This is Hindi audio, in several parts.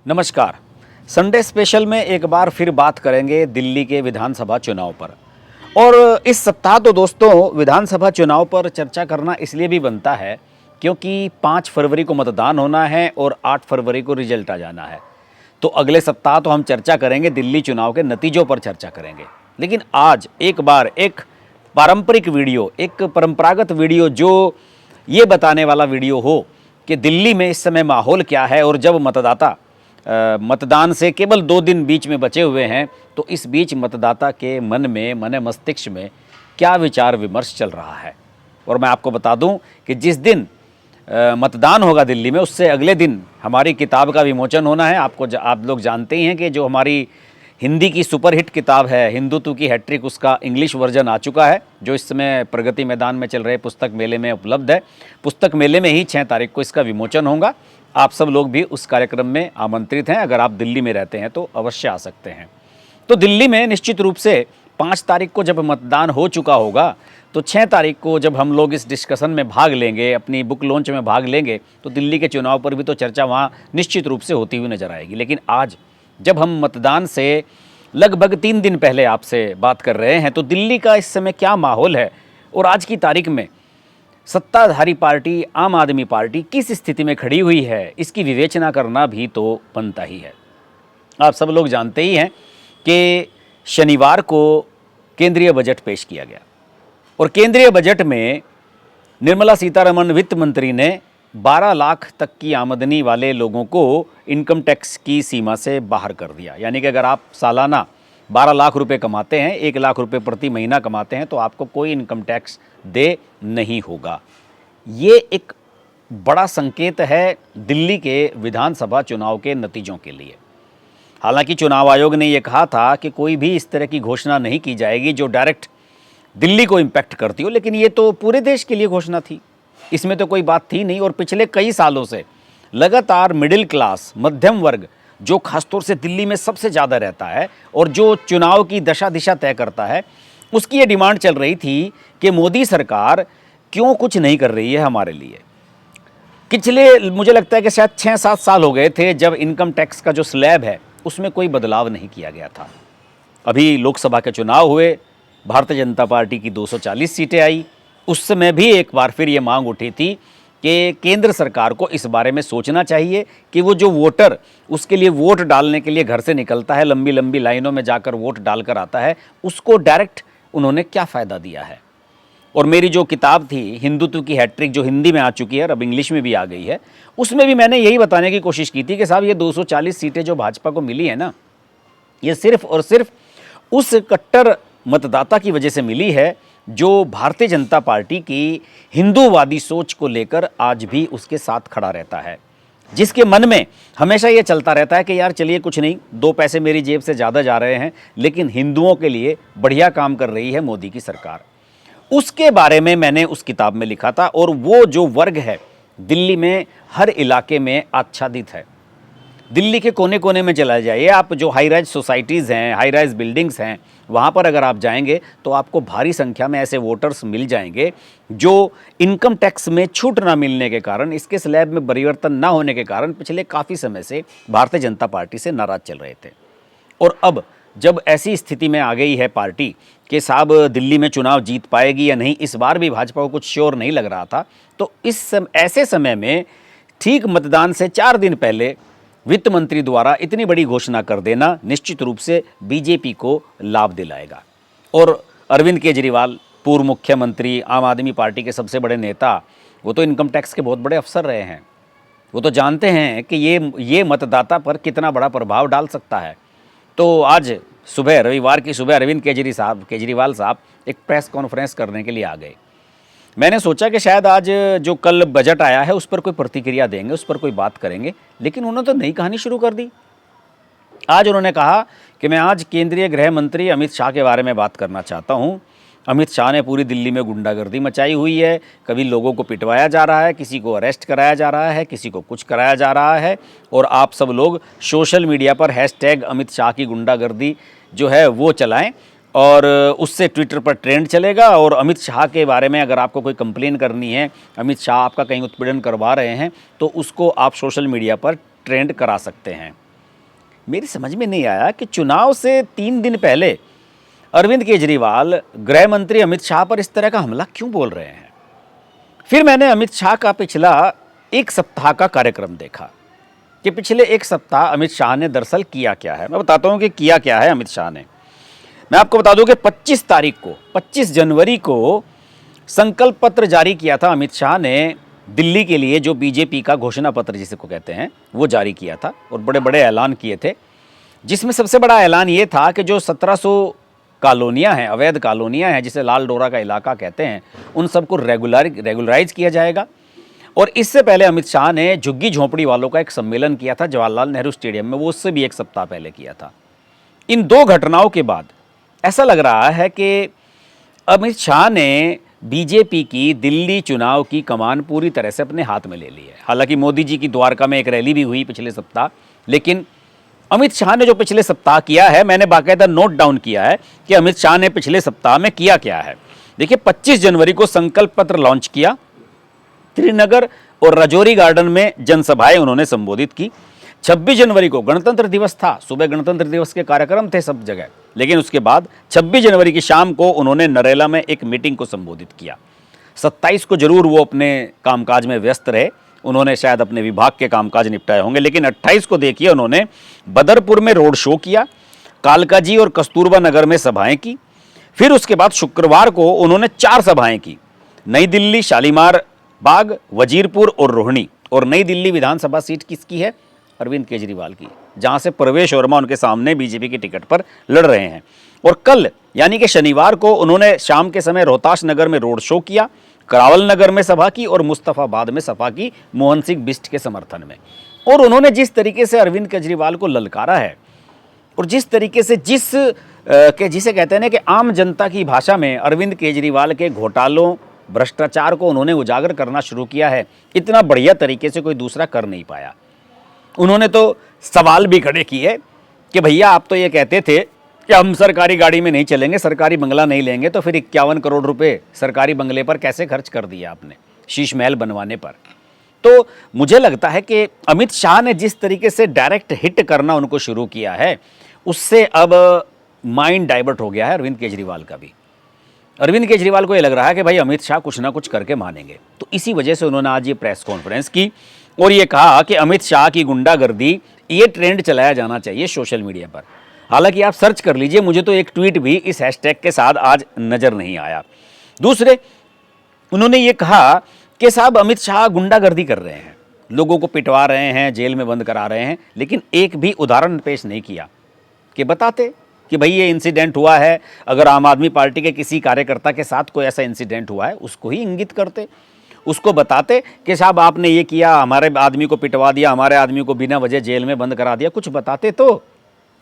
नमस्कार। संडे स्पेशल में एक बार फिर बात करेंगे दिल्ली के विधानसभा चुनाव पर। और इस सप्ताह तो दोस्तों विधानसभा चुनाव पर चर्चा करना इसलिए भी बनता है क्योंकि 5 फरवरी को मतदान होना है और 8 फरवरी को रिजल्ट आ जाना है। तो अगले सप्ताह तो हम चर्चा करेंगे, दिल्ली चुनाव के नतीजों पर चर्चा करेंगे। लेकिन आज एक बार एक पारंपरिक वीडियो, एक परंपरागत वीडियो जो ये बताने वाला वीडियो हो कि दिल्ली में इस समय माहौल क्या है और जब मतदाता मतदान से केवल 2 दिन बीच में बचे हुए हैं तो इस बीच मतदाता के मन मस्तिष्क में क्या विचार विमर्श चल रहा है। और मैं आपको बता दूं कि जिस दिन मतदान होगा दिल्ली में उससे अगले दिन हमारी किताब का विमोचन होना है। आप लोग जानते ही हैं कि जो हमारी हिंदी की सुपरहिट किताब है हिंदुत्व की हैट्रिक, उसका इंग्लिश वर्जन आ चुका है जो इस समय प्रगति मैदान में चल रहे पुस्तक मेले में उपलब्ध है। पुस्तक मेले में ही 6 तारीख को इसका विमोचन होगा। आप सब लोग भी उस कार्यक्रम में आमंत्रित हैं। अगर आप दिल्ली में रहते हैं तो अवश्य आ सकते हैं। तो दिल्ली में निश्चित रूप से 5 तारीख को जब मतदान हो चुका होगा तो 6 तारीख को जब हम लोग इस डिस्कशन में भाग लेंगे, अपनी बुक लॉन्च में भाग लेंगे, तो दिल्ली के चुनाव पर भी तो चर्चा वहाँ निश्चित रूप से होती हुई नजर आएगी। लेकिन आज जब हम मतदान से लगभग 3 दिन पहले आपसे बात कर रहे हैं तो दिल्ली का इस समय क्या माहौल है और आज की तारीख में सत्ताधारी पार्टी आम आदमी पार्टी किस स्थिति में खड़ी हुई है, इसकी विवेचना करना भी तो बनता ही है। आप सब लोग जानते ही हैं कि शनिवार को केंद्रीय बजट पेश किया गया और केंद्रीय बजट में निर्मला सीतारमण वित्त मंत्री ने 12 लाख तक की आमदनी वाले लोगों को इनकम टैक्स की सीमा से बाहर कर दिया। यानी कि अगर आप सालाना 12 लाख रुपए कमाते हैं, 1 लाख रुपए प्रति महीना कमाते हैं तो आपको कोई इनकम टैक्स दे नहीं होगा। ये एक बड़ा संकेत है दिल्ली के विधानसभा चुनाव के नतीजों के लिए। हालांकि चुनाव आयोग ने यह कहा था कि कोई भी इस तरह की घोषणा नहीं की जाएगी जो डायरेक्ट दिल्ली को इम्पैक्ट करती हो, लेकिन ये तो पूरे देश के लिए घोषणा थी, इसमें तो कोई बात थी नहीं। और पिछले कई सालों से लगातार मिडिल क्लास, मध्यम वर्ग, जो खासतौर से दिल्ली में सबसे ज़्यादा रहता है और जो चुनाव की दशा दिशा तय करता है, उसकी ये डिमांड चल रही थी कि मोदी सरकार क्यों कुछ नहीं कर रही है हमारे लिए। पिछले मुझे लगता है कि शायद 6-7 साल हो गए थे जब इनकम टैक्स का जो स्लैब है उसमें कोई बदलाव नहीं किया गया था। अभी लोकसभा के चुनाव हुए, भारतीय जनता पार्टी की 240 सीटें आई। उस समय भी एक बार फिर ये मांग उठी थी कि केंद्र सरकार को इस बारे में सोचना चाहिए कि वो जो वोटर उसके लिए वोट डालने के लिए घर से निकलता है, लंबी लंबी लाइनों में जाकर वोट डालकर आता है, उसको डायरेक्ट उन्होंने क्या फ़ायदा दिया है। और मेरी जो किताब थी हिंदुत्व की हैट्रिक, जो हिंदी में आ चुकी है और अब इंग्लिश में भी आ गई है, उसमें भी मैंने यही बताने की कोशिश की थी कि साहब ये 240 सीटें जो भाजपा को मिली है ना, ये सिर्फ और सिर्फ उस कट्टर मतदाता की वजह से मिली है जो भारतीय जनता पार्टी की हिंदूवादी सोच को लेकर आज भी उसके साथ खड़ा रहता है, जिसके मन में हमेशा ये चलता रहता है कि यार चलिए कुछ नहीं, 2 पैसे मेरी जेब से ज़्यादा जा रहे हैं लेकिन हिंदुओं के लिए बढ़िया काम कर रही है मोदी की सरकार। उसके बारे में मैंने उस किताब में लिखा था। और वो जो वर्ग है दिल्ली में हर इलाके में आच्छादित है। दिल्ली के कोने कोने में चला जाइए आप, जो हाई राइज सोसाइटीज़ हैं, हाई राइज बिल्डिंग्स हैं, वहाँ पर अगर आप जाएंगे तो आपको भारी संख्या में ऐसे वोटर्स मिल जाएंगे जो इनकम टैक्स में छूट ना मिलने के कारण, इसके स्लैब में परिवर्तन ना होने के कारण पिछले काफ़ी समय से भारतीय जनता पार्टी से नाराज चल रहे थे। और अब जब ऐसी स्थिति में आ गई है पार्टी कि साहब दिल्ली में चुनाव जीत पाएगी या नहीं, इस बार भी भाजपा को कुछ श्योर नहीं लग रहा था, तो ऐसे समय में ठीक मतदान से 4 दिन पहले वित्त मंत्री द्वारा इतनी बड़ी घोषणा कर देना निश्चित रूप से बीजेपी को लाभ दिलाएगा। और अरविंद केजरीवाल, पूर्व मुख्यमंत्री, आम आदमी पार्टी के सबसे बड़े नेता, वो तो इनकम टैक्स के बहुत बड़े अफसर रहे हैं। वो तो जानते हैं कि ये मतदाता पर कितना बड़ा प्रभाव डाल सकता है। तो आज सुबह, रविवार की सुबह, अरविंद केजरीवाल साहब एक प्रेस कॉन्फ्रेंस करने के लिए आ गए। मैंने सोचा कि शायद आज जो कल बजट आया है उस पर कोई प्रतिक्रिया देंगे, उस पर कोई बात करेंगे, लेकिन उन्होंने तो नई कहानी शुरू कर दी। आज उन्होंने कहा कि मैं आज केंद्रीय गृह मंत्री अमित शाह के बारे में बात करना चाहता हूं। अमित शाह ने पूरी दिल्ली में गुंडागर्दी मचाई हुई है, कभी लोगों को पिटवाया जा रहा है, किसी को अरेस्ट कराया जा रहा है, किसी को कुछ कराया जा रहा है, और आप सब लोग सोशल मीडिया पर हैशटैग अमित शाह की गुंडागर्दी जो है वो चलाएं और उससे ट्विटर पर ट्रेंड चलेगा। और अमित शाह के बारे में अगर आपको कोई कंप्लेन करनी है, अमित शाह आपका कहीं उत्पीड़न करवा रहे हैं, तो उसको आप सोशल मीडिया पर ट्रेंड करा सकते हैं। मेरी समझ में नहीं आया कि चुनाव से 3 दिन पहले अरविंद केजरीवाल गृह मंत्री अमित शाह पर इस तरह का हमला क्यों बोल रहे हैं। फिर मैंने अमित शाह का पिछला 1 सप्ताह का कार्यक्रम देखा कि पिछले 1 सप्ताह अमित शाह ने दरअसल किया क्या है। मैं बताता हूं कि किया क्या है अमित शाह ने। मैं आपको बता दूं कि 25 जनवरी को संकल्प पत्र जारी किया था अमित शाह ने दिल्ली के लिए, जो बीजेपी का घोषणा पत्र जिसको कहते हैं वो जारी किया था और बड़े बड़े ऐलान किए थे, जिसमें सबसे बड़ा ऐलान ये था कि जो 1700 कॉलोनियाँ हैं, अवैध कॉलोनियाँ हैं जिसे लाल डोरा का इलाका कहते हैं, उन सबको रेगुलराइज किया जाएगा। और इससे पहले अमित शाह ने झुग्गी झोंपड़ी वालों का एक सम्मेलन किया था जवाहरलाल नेहरू स्टेडियम में, वो उससे भी 1 सप्ताह पहले किया था। इन 2 घटनाओं के बाद ऐसा लग रहा है कि अमित शाह ने बीजेपी की दिल्ली चुनाव की कमान पूरी तरह से अपने हाथ में ले ली है। हालांकि मोदी जी की द्वारका में एक रैली भी हुई पिछले सप्ताह, लेकिन अमित शाह ने जो पिछले सप्ताह किया है, मैंने बाकायदा नोट डाउन किया है कि अमित शाह ने पिछले सप्ताह में किया क्या है। देखिए, 25 जनवरी को संकल्प पत्र लॉन्च किया, श्रीनगर और राजौरी गार्डन में जनसभाएं उन्होंने संबोधित की। 26 जनवरी को गणतंत्र दिवस था, सुबह गणतंत्र दिवस के कार्यक्रम थे सब जगह, लेकिन उसके बाद 26 जनवरी की शाम को उन्होंने नरेला में एक मीटिंग को संबोधित किया। 27 को जरूर वो अपने कामकाज में व्यस्त रहे, उन्होंने शायद अपने विभाग के कामकाज निपटाए होंगे, लेकिन 28 को देखिए उन्होंने बदरपुर में रोड शो किया, कालकाजी और कस्तूरबा नगर में सभाएं की। फिर उसके बाद शुक्रवार को उन्होंने 4 सभाएं की, नई दिल्ली, शालीमार बाग, वजीरपुर और रोहिणी। और नई दिल्ली विधानसभा सीट किसकी है? अरविंद केजरीवाल की, जहां से प्रवेश वर्मा उनके सामने बीजेपी की टिकट पर लड़ रहे हैं। और कल यानी कि शनिवार को उन्होंने शाम के समय रोहतास नगर में रोड शो किया, करावल नगर में सभा की और मुस्तफाबाद में सभा की मोहन सिंह बिष्ट के समर्थन में। और उन्होंने जिस तरीके से अरविंद केजरीवाल को ललकारा है और जिस तरीके से जिसे कहते हैं ना कि आम जनता की भाषा में अरविंद केजरीवाल के घोटालों, भ्रष्टाचार को उन्होंने उजागर करना शुरू किया है, इतना बढ़िया तरीके से कोई दूसरा कर नहीं पाया। उन्होंने तो सवाल भी खड़े किए कि भैया आप तो ये कहते थे कि हम सरकारी गाड़ी में नहीं चलेंगे, सरकारी बंगला नहीं लेंगे, तो फिर 51 करोड़ रुपए सरकारी बंगले पर कैसे खर्च कर दिया आपने, शीश महल बनवाने पर। तो मुझे लगता है कि अमित शाह ने जिस तरीके से डायरेक्ट हिट करना उनको शुरू किया है, उससे अब माइंड डाइवर्ट हो गया है अरविंद केजरीवाल का भी। अरविंद केजरीवाल को ये लग रहा है कि भाई अमित शाह कुछ ना कुछ करके मानेंगे, तो इसी वजह से उन्होंने आज ये प्रेस कॉन्फ्रेंस की और ये कहा कि अमित शाह की गुंडागर्दी, ये ट्रेंड चलाया जाना चाहिए सोशल मीडिया पर। हालांकि आप सर्च कर लीजिए, मुझे तो एक ट्वीट भी इस हैशटैग के साथ आज नज़र नहीं आया। दूसरे, उन्होंने ये कहा कि साहब अमित शाह गुंडागर्दी कर रहे हैं, लोगों को पिटवा रहे हैं, जेल में बंद करा रहे हैं, लेकिन एक भी उदाहरण पेश नहीं किया कि बताते कि भाई ये इंसिडेंट हुआ है। अगर आम आदमी पार्टी के किसी कार्यकर्ता के साथ कोई ऐसा इंसिडेंट हुआ है, उसको ही इंगित करते, उसको बताते कि साहब आपने ये किया, हमारे आदमी को पिटवा दिया, हमारे आदमी को बिना वजह जेल में बंद करा दिया। कुछ बताते, तो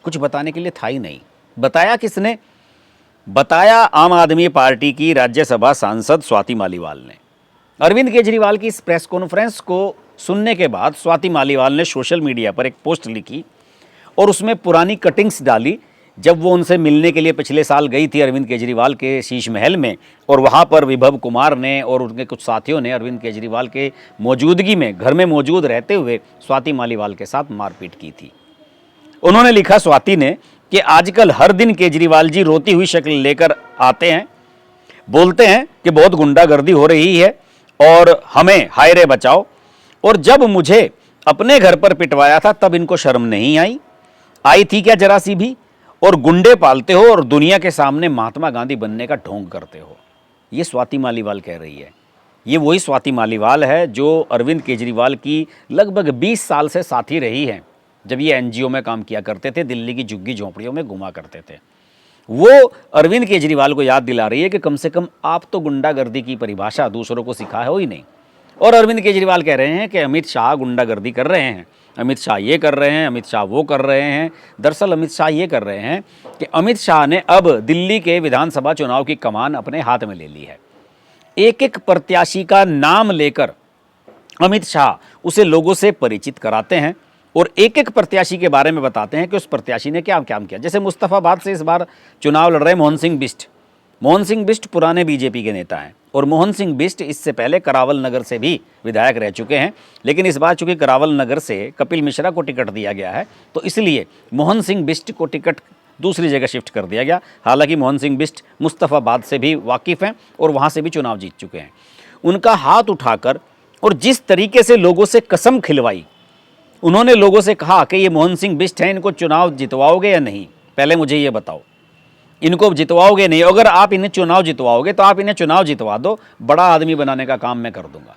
कुछ बताने के लिए था ही नहीं। बताया किसने? बताया आम आदमी पार्टी की राज्यसभा सांसद स्वाति मालीवाल ने। अरविंद केजरीवाल की इस प्रेस कॉन्फ्रेंस को सुनने के बाद स्वाति मालीवाल ने सोशल मीडिया पर एक पोस्ट लिखी और उसमें पुरानी कटिंग्स डाली, जब वो उनसे मिलने के लिए पिछले साल गई थी अरविंद केजरीवाल के शीश महल में, और वहाँ पर विभव कुमार ने और उनके कुछ साथियों ने अरविंद केजरीवाल के मौजूदगी में, घर में मौजूद रहते हुए स्वाति मालीवाल के साथ मारपीट की थी। उन्होंने लिखा, स्वाति ने, कि आजकल हर दिन केजरीवाल जी रोती हुई शक्ल लेकर आते हैं, बोलते हैं कि बहुत गुंडागर्दी हो रही है और हमें हाय रे बचाओ, और जब मुझे अपने घर पर पिटवाया था तब इनको शर्म नहीं आई थी क्या जरा सी भी? और गुंडे पालते हो और दुनिया के सामने महात्मा गांधी बनने का ढोंग करते हो। ये स्वाति मालीवाल कह रही है। ये वही स्वाति मालीवाल है जो अरविंद केजरीवाल की लगभग 20 साल से साथी रही है। जब ये एनजीओ में काम किया करते थे, दिल्ली की झुग्गी झोंपड़ियों में घुमा करते थे, वो अरविंद केजरीवाल को याद दिला रही है कि कम से कम आप तो गुंडागर्दी की परिभाषा दूसरों को सिखाए हो ही नहीं। और अरविंद केजरीवाल कह रहे हैं कि अमित शाह गुंडागर्दी कर रहे हैं, अमित शाह ये कर रहे हैं, अमित शाह वो कर रहे हैं। दरअसल अमित शाह ये कर रहे हैं कि अमित शाह ने अब दिल्ली के विधानसभा चुनाव की कमान अपने हाथ में ले ली है। एक एक प्रत्याशी का नाम लेकर अमित शाह उसे लोगों से परिचित कराते हैं और एक एक प्रत्याशी के बारे में बताते हैं कि उस प्रत्याशी ने क्या काम किया। जैसे मुस्तफाबाद से इस बार चुनाव लड़ रहे मोहन सिंह बिष्ट, मोहन सिंह बिष्ट पुराने बीजेपी के नेता हैं और मोहन सिंह बिष्ट इससे पहले करावल नगर से भी विधायक रह चुके हैं, लेकिन इस बार चूंकि करावल नगर से कपिल मिश्रा को टिकट दिया गया है तो इसलिए मोहन सिंह बिष्ट को टिकट दूसरी जगह शिफ्ट कर दिया गया। हालांकि मोहन सिंह बिष्ट मुस्तफ़ाबाद से भी वाकिफ़ हैं और वहाँ से भी चुनाव जीत चुके हैं। उनका हाथ उठाकर और जिस तरीके से लोगों से कसम खिलवाई, उन्होंने लोगों से कहा कि ये मोहन सिंह बिष्ट हैं, इनको चुनाव जितवाओगे या नहीं, पहले मुझे ये बताओ, इनको जितवाओगे नहीं, अगर आप इन्हें चुनाव जितवाओगे तो आप इन्हें चुनाव जितवा दो, बड़ा आदमी बनाने का काम मैं कर दूंगा।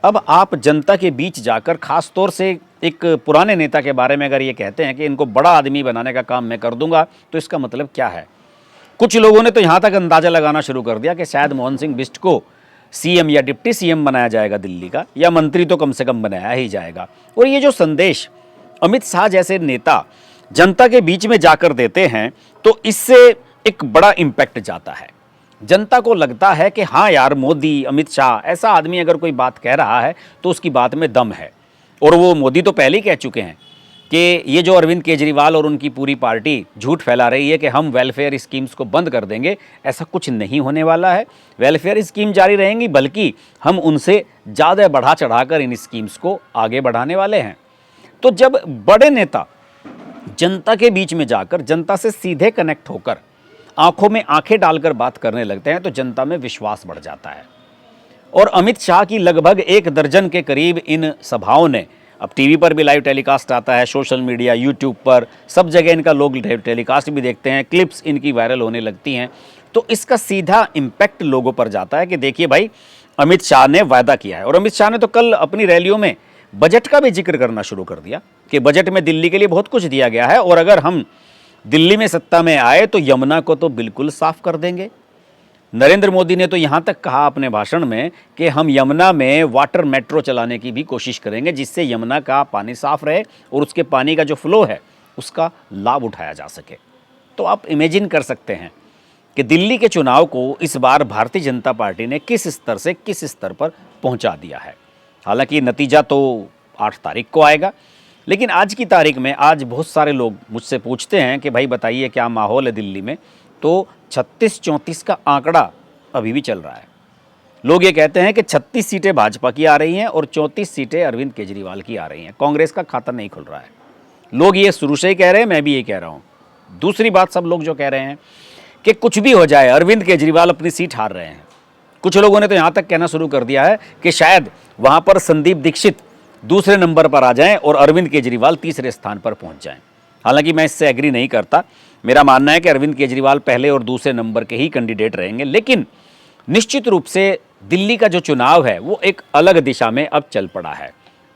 अब आप जनता के बीच जाकर खास तौर से एक पुराने नेता के बारे में अगर ये कहते हैं कि इनको बड़ा आदमी बनाने का काम मैं कर दूंगा, तो इसका मतलब क्या है? कुछ लोगों ने तो यहाँ तक अंदाज़ा लगाना शुरू कर दिया कि शायद मोहन सिंह बिष्ट को सीएम या डिप्टी सीएम बनाया जाएगा दिल्ली का, या मंत्री तो कम से कम बनाया ही जाएगा। और ये जो संदेश अमित शाह जैसे नेता जनता के बीच में जाकर देते हैं तो इससे एक बड़ा इम्पैक्ट जाता है। जनता को लगता है कि हाँ यार, मोदी, अमित शाह ऐसा आदमी अगर कोई बात कह रहा है तो उसकी बात में दम है। और वो मोदी तो पहले ही कह चुके हैं कि ये जो अरविंद केजरीवाल और उनकी पूरी पार्टी झूठ फैला रही है कि हम वेलफेयर स्कीम्स को बंद कर देंगे, ऐसा कुछ नहीं होने वाला है। वेलफेयर स्कीम जारी रहेंगी, बल्कि हम उनसे ज़्यादा बढ़ा चढ़ाकर इन स्कीम्स को आगे बढ़ाने वाले हैं। तो जब बड़े नेता जनता के बीच में जाकर जनता से सीधे कनेक्ट होकर आंखों में आंखें डालकर बात करने लगते हैं तो जनता में विश्वास बढ़ जाता है। और अमित शाह की लगभग 1 दर्जन के करीब इन सभाओं ने, अब टीवी पर भी लाइव टेलीकास्ट आता है, सोशल मीडिया, यूट्यूब पर, सब जगह इनका लोग टेलीकास्ट भी देखते हैं, क्लिप्स इनकी वायरल होने लगती हैं। तो इसका सीधा इम्पैक्ट लोगों पर जाता है कि देखिए भाई, अमित शाह ने वायदा किया है। और अमित शाह ने तो कल अपनी रैलियों में बजट का भी जिक्र करना शुरू कर दिया कि बजट में दिल्ली के लिए बहुत कुछ दिया गया है और अगर हम दिल्ली में सत्ता में आए तो यमुना को तो बिल्कुल साफ कर देंगे। नरेंद्र मोदी ने तो यहाँ तक कहा अपने भाषण में कि हम यमुना में वाटर मेट्रो चलाने की भी कोशिश करेंगे, जिससे यमुना का पानी साफ रहे और उसके पानी का जो फ्लो है उसका लाभ उठाया जा सके। तो आप इमेजिन कर सकते हैं कि दिल्ली के चुनाव को इस बार भारतीय जनता पार्टी ने किस स्तर से किस स्तर पर पहुँचा दिया है। हालांकि नतीजा तो 8 तारीख को आएगा, लेकिन आज की तारीख में आज बहुत सारे लोग मुझसे पूछते हैं कि भाई बताइए क्या माहौल है दिल्ली में। तो 36-34 का आंकड़ा अभी भी चल रहा है। लोग ये कहते हैं कि 36 सीटें भाजपा की आ रही हैं और 34 सीटें अरविंद केजरीवाल की आ रही हैं। कांग्रेस का खाता नहीं खुल रहा है। लोग ये शुरू से ही कह रहे हैं, मैं भी ये कह रहा हूँ। दूसरी बात, सब लोग जो कह रहे हैं कि कुछ भी हो जाए, अरविंद केजरीवाल अपनी सीट हार रहे हैं। कुछ लोगों ने तो यहाँ तक कहना शुरू कर दिया है कि शायद वहाँ पर संदीप दीक्षित दूसरे नंबर पर आ जाएं और अरविंद केजरीवाल तीसरे स्थान पर पहुँच जाएं। हालांकि मैं इससे एग्री नहीं करता। मेरा मानना है कि अरविंद केजरीवाल पहले और दूसरे नंबर के ही कैंडिडेट रहेंगे। लेकिन निश्चित रूप से दिल्ली का जो चुनाव है वो एक अलग दिशा में अब चल पड़ा है।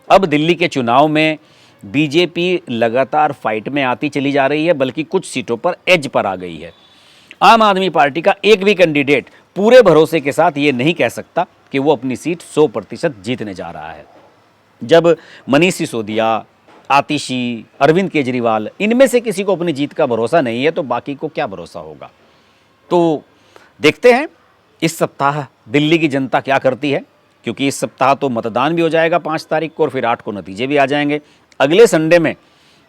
अब दिल्ली के चुनाव में बीजेपी लगातार फाइट में आती चली जा रही है, बल्कि कुछ सीटों पर एज पर आ गई है। आम आदमी पार्टी का एक भी कैंडिडेट पूरे भरोसे के साथ ये नहीं कह सकता कि वो अपनी सीट 100% जीतने जा रहा है। जब मनीष सिसोदिया, आतिशी, अरविंद केजरीवाल, इनमें से किसी को अपनी जीत का भरोसा नहीं है तो बाकी को क्या भरोसा होगा। तो देखते हैं इस सप्ताह दिल्ली की जनता क्या करती है, क्योंकि इस सप्ताह तो मतदान भी हो जाएगा 5 तारीख को और फिर 8 को नतीजे भी आ जाएंगे। अगले संडे में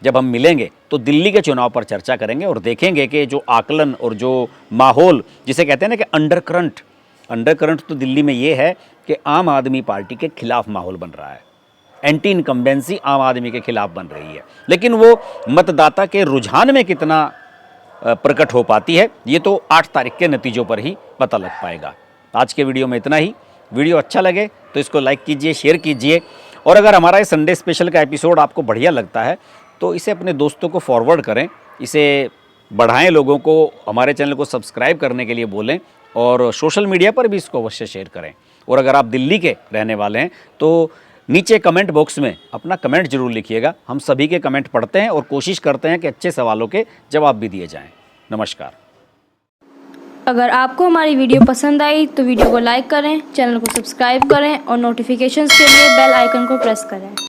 जब हम मिलेंगे तो दिल्ली के चुनाव पर चर्चा करेंगे और देखेंगे कि जो आकलन और जो माहौल, जिसे कहते हैं ना कि अंडरकरंट तो दिल्ली में ये है कि आम आदमी पार्टी के खिलाफ माहौल बन रहा है। एंटी इनकम्बेंसी आम आदमी के खिलाफ बन रही है, लेकिन वो मतदाता के रुझान में कितना प्रकट हो पाती है ये तो 8 तारीख के नतीजों पर ही पता लग पाएगा। आज के वीडियो में इतना ही। वीडियो अच्छा लगे तो इसको लाइक कीजिए, शेयर कीजिए, और अगर हमारा ये संडे स्पेशल का एपिसोड आपको बढ़िया लगता है तो इसे अपने दोस्तों को फॉरवर्ड करें, इसे बढ़ाएं, लोगों को हमारे चैनल को सब्सक्राइब करने के लिए बोलें और सोशल मीडिया पर भी इसको अवश्य शेयर करें। और अगर आप दिल्ली के रहने वाले हैं तो नीचे कमेंट बॉक्स में अपना कमेंट जरूर लिखिएगा। हम सभी के कमेंट पढ़ते हैं और कोशिश करते हैं कि अच्छे सवालों के जवाब भी दिए जाएं। नमस्कार। अगर आपको हमारी वीडियो पसंद आई तो वीडियो को लाइक करें, चैनल को सब्सक्राइब करें और नोटिफिकेशंस के लिए बेल आइकन को प्रेस करें।